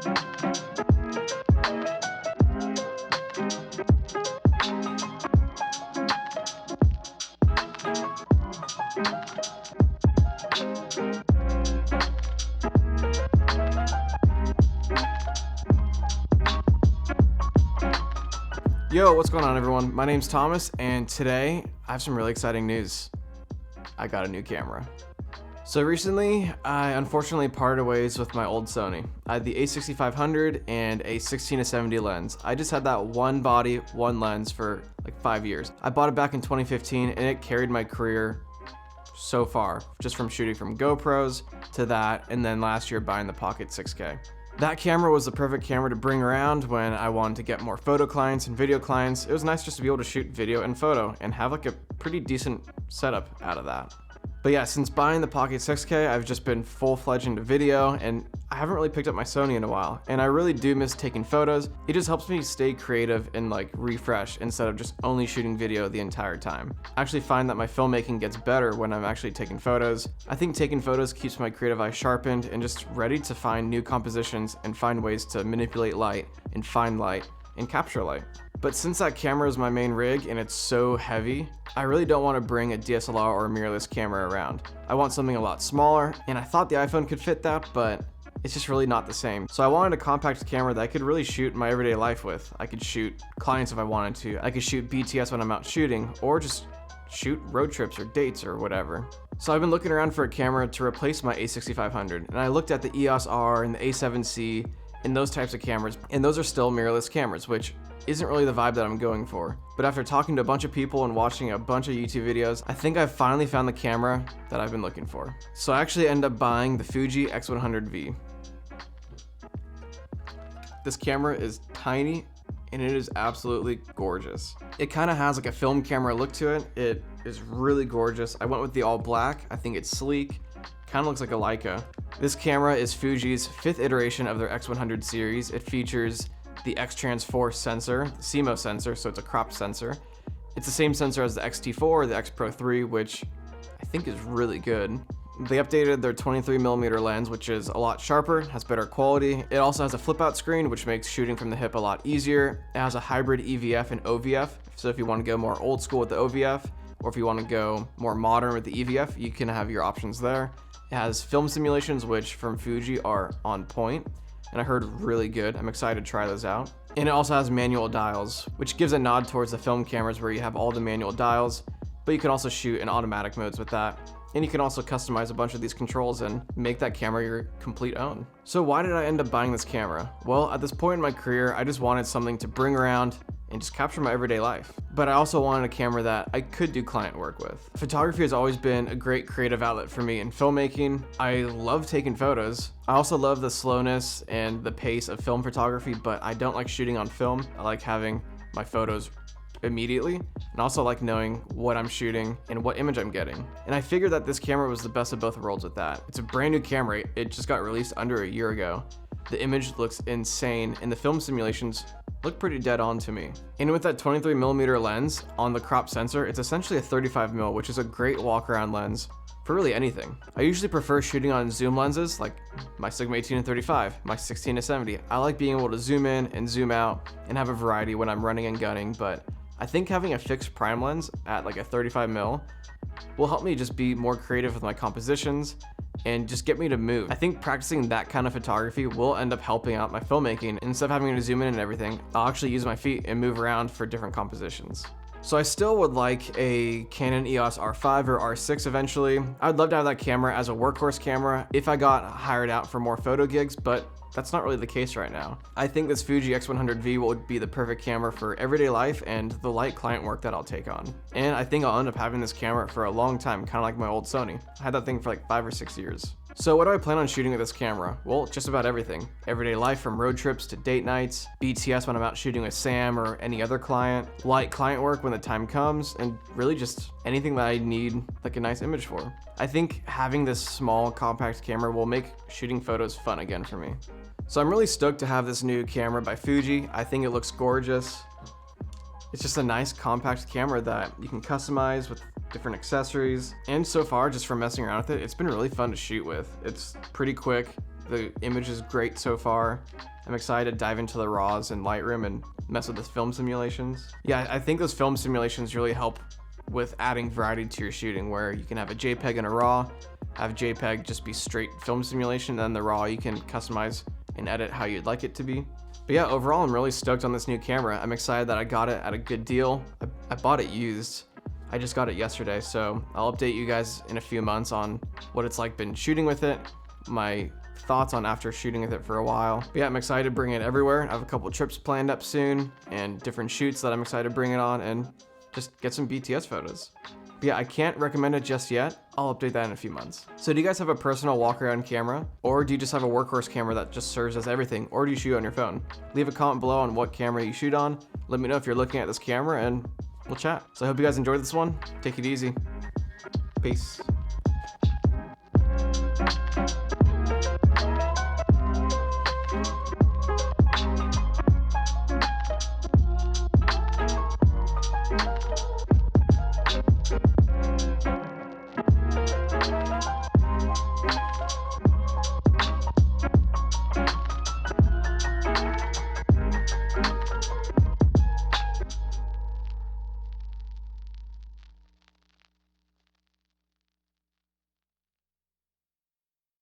Yo, what's going on everyone? My name's Thomas, and today I have some really exciting news. I got a new camera. So recently, I unfortunately parted ways with my old Sony. I had the a6500 and a 16-70 lens. I just had that one body, one lens for like 5 years. I bought it back in 2015 and it carried my career so far, just from shooting from GoPros to that, and then last year buying the Pocket 6K. That camera was the perfect camera to bring around when I wanted to get more photo clients and video clients. It was nice just to be able to shoot video and photo and have like a pretty decent setup out of that. But yeah, since buying the Pocket 6K, I've just been full-fledged into video, and I haven't really picked up my Sony in a while, and I really do miss taking photos. It just helps me stay creative and like refresh instead of just only shooting video the entire time. I actually find that my filmmaking gets better when I'm actually taking photos. I think taking photos keeps my creative eye sharpened and just ready to find new compositions and find ways to manipulate light and find light and capture light. But since that camera is my main rig and it's so heavy, I really don't want to bring a DSLR or a mirrorless camera around. I want something a lot smaller, and I thought the iPhone could fit that, but it's just really not the same. So I wanted a compact camera that I could really shoot my everyday life with. I could shoot clients if I wanted to. I could shoot BTS when I'm out shooting, or just shoot road trips or dates or whatever. So I've been looking around for a camera to replace my a6500, and I looked at the EOS R and the A7C and those types of cameras, and those are still mirrorless cameras, which isn't really the vibe that I'm going for. But after talking to a bunch of people and watching a bunch of YouTube videos, I think I've finally found the camera that I've been looking for. So I actually ended up buying the Fuji x100v. This camera is tiny and it is absolutely gorgeous. It kind of has like a film camera look to it. It is really gorgeous. I went with the all black. I think it's sleek. Kind of looks like a Leica. This camera is Fuji's 5th iteration of their X100 series. It features the X-Trans4 sensor, the CMOS sensor, so it's a cropped sensor. It's the same sensor as the X-T4 or the X Pro 3, which I think is really good. They updated their 23mm lens, which is a lot sharper, has better quality. It also has a flip-out screen, which makes shooting from the hip a lot easier. It has a hybrid EVF and OVF, so if you want to go more old school with the OVF, or if you want to go more modern with the EVF, you can have your options there. It has film simulations, which from Fuji are on point, and I heard really good. I'm excited to try those out. And it also has manual dials, which gives a nod towards the film cameras where you have all the manual dials, but you can also shoot in automatic modes with that. And you can also customize a bunch of these controls and make that camera your complete own. So why did I end up buying this camera? Well, at this point in my career, I just wanted something to bring around and just capture my everyday life. But I also wanted a camera that I could do client work with. Photography has always been a great creative outlet for me in filmmaking. I love taking photos. I also love the slowness and the pace of film photography, but I don't like shooting on film. I like having my photos immediately, and also like knowing what I'm shooting and what image I'm getting. And I figured that this camera was the best of both worlds with that. It's a brand new camera. It just got released under a year ago. The image looks insane, and the film simulations look pretty dead on to me. And with that 23mm lens on the crop sensor, it's essentially a 35mm, which is a great walk around lens for really anything. I usually prefer shooting on zoom lenses like my Sigma 18 and 35, my 16 to 70. I like being able to zoom in and zoom out and have a variety when I'm running and gunning, but I think having a fixed prime lens at like a 35mm will help me just be more creative with my compositions and just get me to move. I think practicing that kind of photography will end up helping out my filmmaking. Instead of having to zoom in and everything, I'll actually use my feet and move around for different compositions. So I still would like a Canon EOS R5 or R6 eventually. I'd love to have that camera as a workhorse camera if I got hired out for more photo gigs, but that's not really the case right now. I think this Fuji x100v will be the perfect camera for everyday life and the light client work that I'll take on. And I think I'll end up having this camera for a long time, kind of like my old Sony. I had that thing for like 5 or 6 years. So what do I plan on shooting with this camera? Well, just about everything. Everyday life from road trips to date nights, BTS when I'm out shooting with Sam or any other client, light client work when the time comes, and really just anything that I need like a nice image for. I think having this small compact camera will make shooting photos fun again for me. So I'm really stoked to have this new camera by Fuji. I think it looks gorgeous. It's just a nice compact camera that you can customize with different accessories. And so far, just from messing around with it, it's been really fun to shoot with. It's pretty quick. The image is great so far. I'm excited to dive into the RAWs in Lightroom and mess with the film simulations. Yeah, I think those film simulations really help with adding variety to your shooting, where you can have a JPEG and a RAW, have JPEG just be straight film simulation, and then the RAW you can customize and edit how you'd like it to be. But yeah, overall I'm really stoked on this new camera. I'm excited that I got it at a good deal. I bought it used. I just got it yesterday, so I'll update you guys in a few months on what it's like been shooting with it, my thoughts on after shooting with it for a while. But yeah, I'm excited to bring it everywhere. I have a couple trips planned up soon and different shoots that I'm excited to bring it on and just get some BTS photos. But yeah, I can't recommend it just yet. I'll update that in a few months. So do you guys have a personal walk around camera? Or do you just have a workhorse camera that just serves as everything? Or do you shoot on your phone? Leave a comment below on what camera you shoot on. Let me know if you're looking at this camera and we'll chat. So I hope you guys enjoyed this one. Take it easy. Peace.